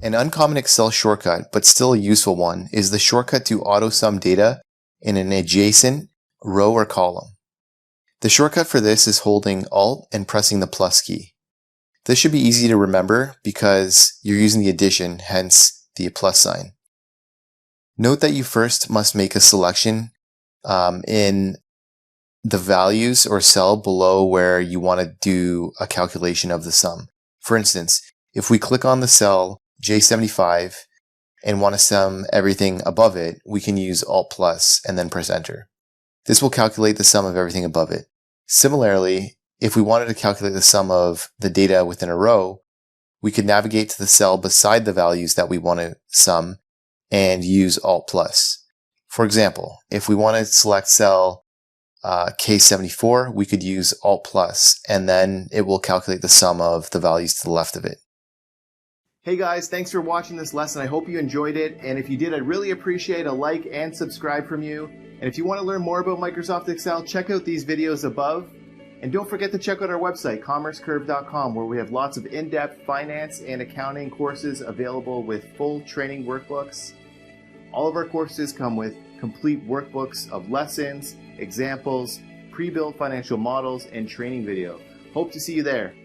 An uncommon Excel shortcut, but still a useful one, is the shortcut to auto-sum data in an adjacent row or column. The shortcut for this is holding Alt and pressing the plus key. This should be easy to remember because you're using the addition, hence the plus sign. Note that you first must make a selection in the values or cell below where you want to do a calculation of the sum. For instance, if we click on the cell J75 and want to sum everything above it, we can use Alt plus and then press enter. This will calculate the sum of everything above it. Similarly, if we wanted to calculate the sum of the data within a row, we could navigate to the cell beside the values that we want to sum and use Alt plus. For example, if we want to select cell K74, we could use Alt plus, and then it will calculate the sum of the values to the left of it. Hey guys, thanks for watching this lesson. I hope you enjoyed it, and if you did, I'd really appreciate a like and subscribe from you. And if you want to learn more about Microsoft Excel, check out these videos above. And don't forget to check out our website, commercecurve.com, where we have lots of in-depth finance and accounting courses available with full training workbooks. All of our courses come with complete workbooks of lessons, examples, pre-built financial models, and training video. Hope to see you there.